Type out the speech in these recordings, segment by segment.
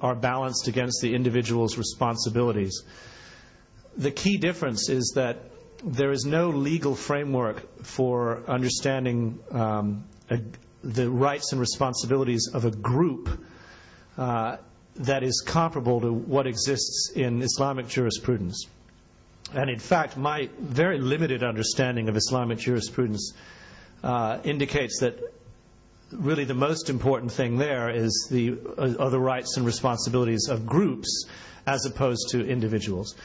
are balanced against the individual's responsibilities. The key difference is that there is no legal framework for understanding the rights and responsibilities of a group that is comparable to what exists in Islamic jurisprudence. And in fact, my very limited understanding of Islamic jurisprudence indicates that really the most important thing there is are the rights and responsibilities of groups as opposed to individuals.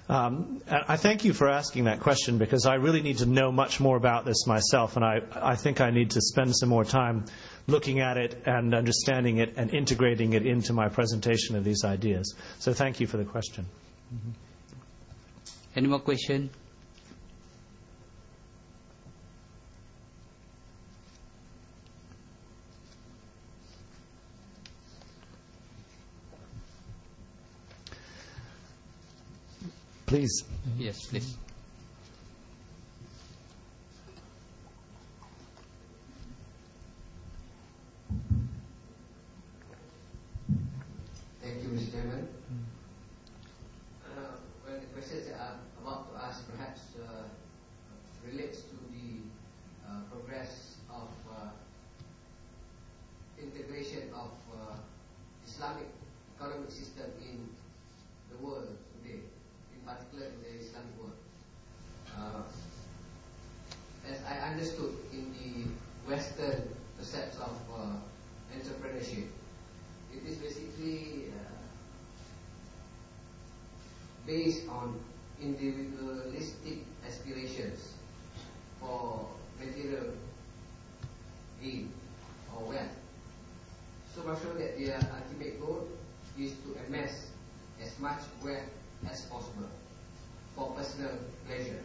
And I thank you for asking that question, because I really need to know much more about this myself, and I think I need to spend some more time looking at it and understanding it and integrating it into my presentation of these ideas. So thank you for the question. Any more questions? Please. Yes, please. Thank you, Mr. Chairman. Well, the questions that I'm about to ask perhaps relates to the progress of integration of Islamic economic system in the world today, in particular in the Islamic world. As I understood in the Western concepts of entrepreneurship, it is basically based on individualistic aspirations for material gain or wealth. So much so that their ultimate goal is to amass as much wealth as possible for personal pleasure.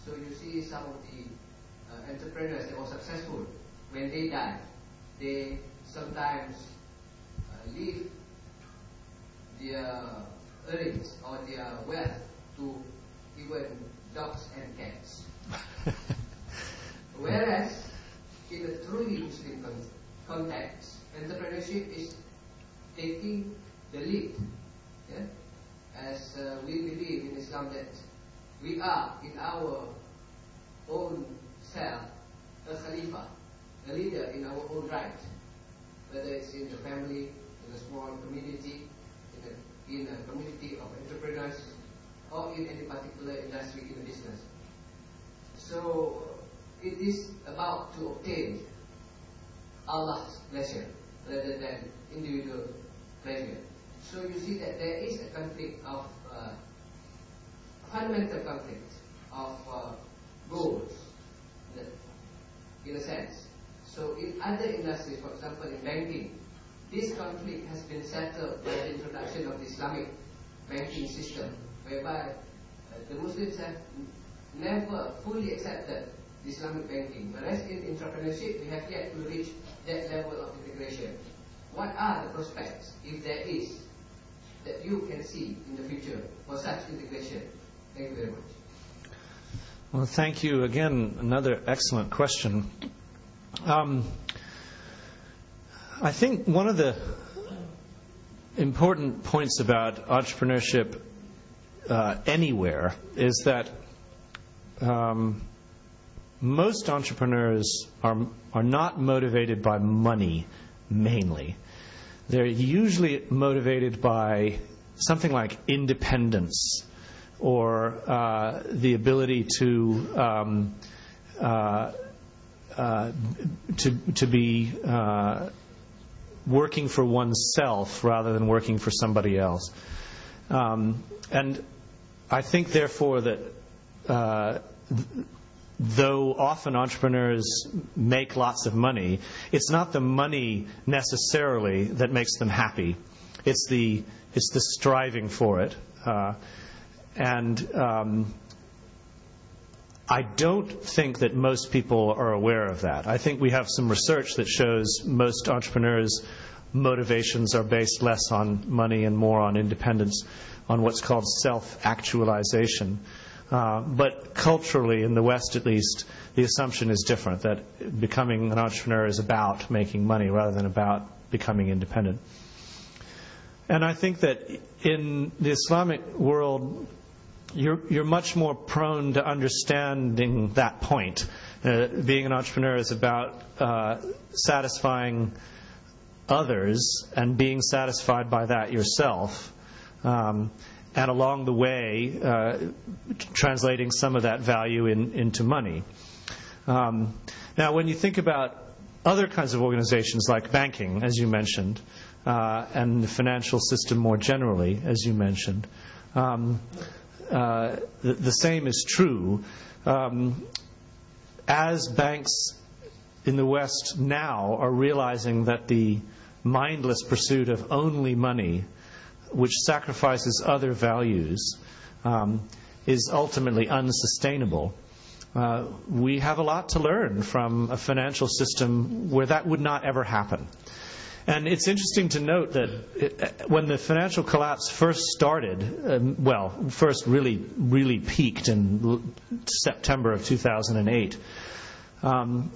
So you see some of the entrepreneurs that were successful, when they die, they sometimes leave their earnings or their wealth to even dogs and cats. Whereas in a truly Muslim context, entrepreneurship is taking the lead. Yeah? As we believe in Islam that we are in our own self a Khalifa, a leader in our own right, whether it's in the family, in a small community, in a community of entrepreneurs, or in any particular industry in the business. So it is about to obtain Allah's pleasure rather than individual pleasure. So you see that there is a conflict of fundamental conflict of goals, in a sense. So in other industries, for example in banking, this conflict has been settled by the introduction of the Islamic banking system, whereby the Muslims have never fully accepted the Islamic banking, whereas in entrepreneurship we have yet to reach that level of integration. What are the prospects, if there is, that you can see in the future for such integration? Thank you very much. Well, thank you again. Another excellent question. I think one of the important points about entrepreneurship anywhere is that most entrepreneurs are not motivated by money mainly. They're usually motivated by something like independence or the ability to be working for oneself rather than working for somebody else. And I think, therefore, that though often entrepreneurs make lots of money, it's not the money necessarily that makes them happy. It's the striving for it. And I don't think that most people are aware of that. I think we have some research that shows most entrepreneurs' motivations are based less on money and more on independence, on what's called self-actualization. But culturally, in the West at least, the assumption is different, that becoming an entrepreneur is about making money rather than about becoming independent. And I think that in the Islamic world, you're much more prone to understanding that point. Being an entrepreneur is about satisfying others and being satisfied by that yourself. And along the way, translating some of that value into money. Now, when you think about other kinds of organizations like banking, as you mentioned, and the financial system more generally, as you mentioned, the same is true. As banks in the West now are realizing that the mindless pursuit of only money, which sacrifices other values, is ultimately unsustainable. We have a lot to learn from a financial system where that would not ever happen. And it's interesting to note that when the financial collapse first started, first really peaked in September of 2008,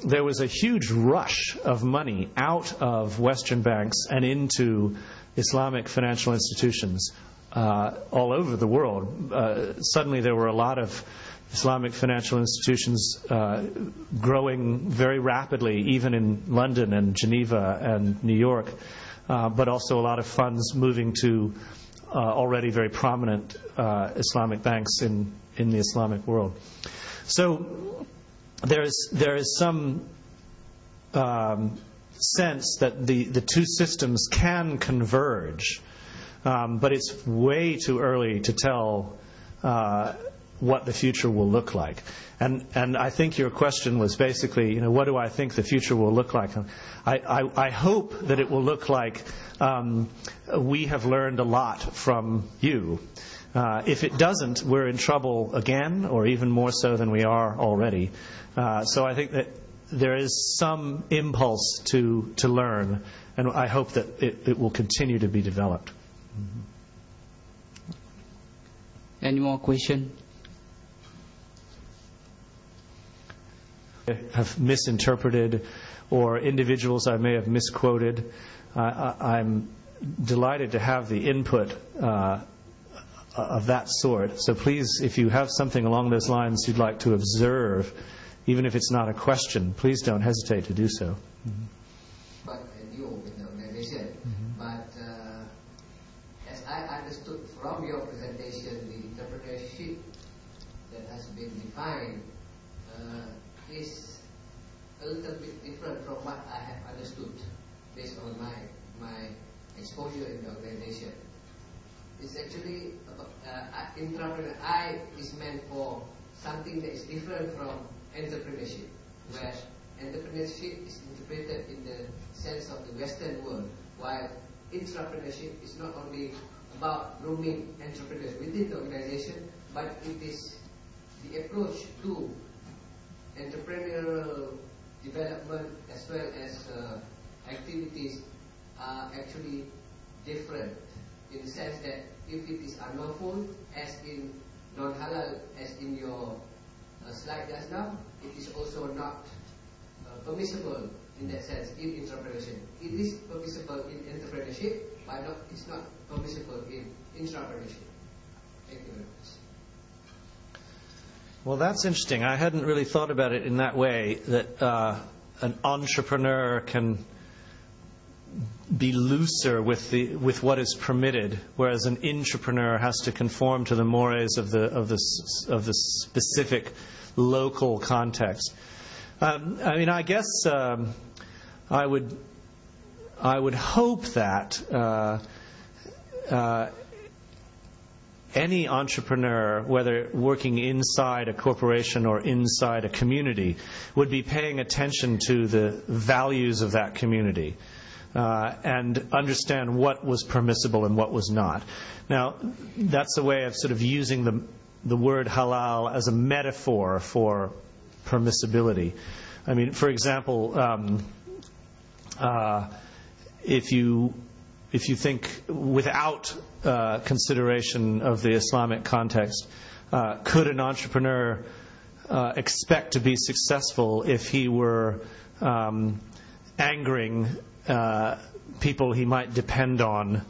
there was a huge rush of money out of Western banks and into Islamic financial institutions all over the world. Suddenly there were a lot of Islamic financial institutions growing very rapidly, even in London and Geneva and New York, but also a lot of funds moving to already very prominent Islamic banks in the Islamic world. So there is some sense that the two systems can converge, but it's way too early to tell what the future will look like. And I think your question was basically, what do I think the future will look like? I hope that it will look like we have learned a lot from you. If it doesn't, we're in trouble again, or even more so than we are already. So I think that there is some impulse to learn, and I hope that it will continue to be developed. Any more questions? Have misinterpreted, or individuals I may have misquoted. I'm delighted to have the input of that sort. So please, if you have something along those lines you'd like to observe, even if it's not a question, please don't hesitate to do so. But new with the organization. But as I understood from your presentation, the entrepreneurship that has been defined is a little bit different from what I have understood based on my exposure in the organization. It's actually entrepreneur. I is meant for something that is different from entrepreneurship, where entrepreneurship is interpreted in the sense of the Western world, while intrapreneurship is not only about grooming entrepreneurs within the organization, but it is the approach to entrepreneurial development as well as activities are actually different, in the sense that if it is unlawful, as in non-halal, as in your slide just now, it is also not permissible in that sense in entrepreneurship. It is permissible in entrepreneurship, but it's not permissible in intrapreneurship. Thank you very much. Well, that's interesting. I hadn't really thought about it in that way, that an entrepreneur can be looser with what is permitted, whereas an intrapreneur has to conform to the mores of the specific local context. I mean, I guess I would hope that any entrepreneur, whether working inside a corporation or inside a community, would be paying attention to the values of that community and understand what was permissible and what was not. Now, that's a way of sort of using the word halal as a metaphor for permissibility. I mean, for example, if you think without consideration of the Islamic context, could an entrepreneur expect to be successful if he were angering people he might depend on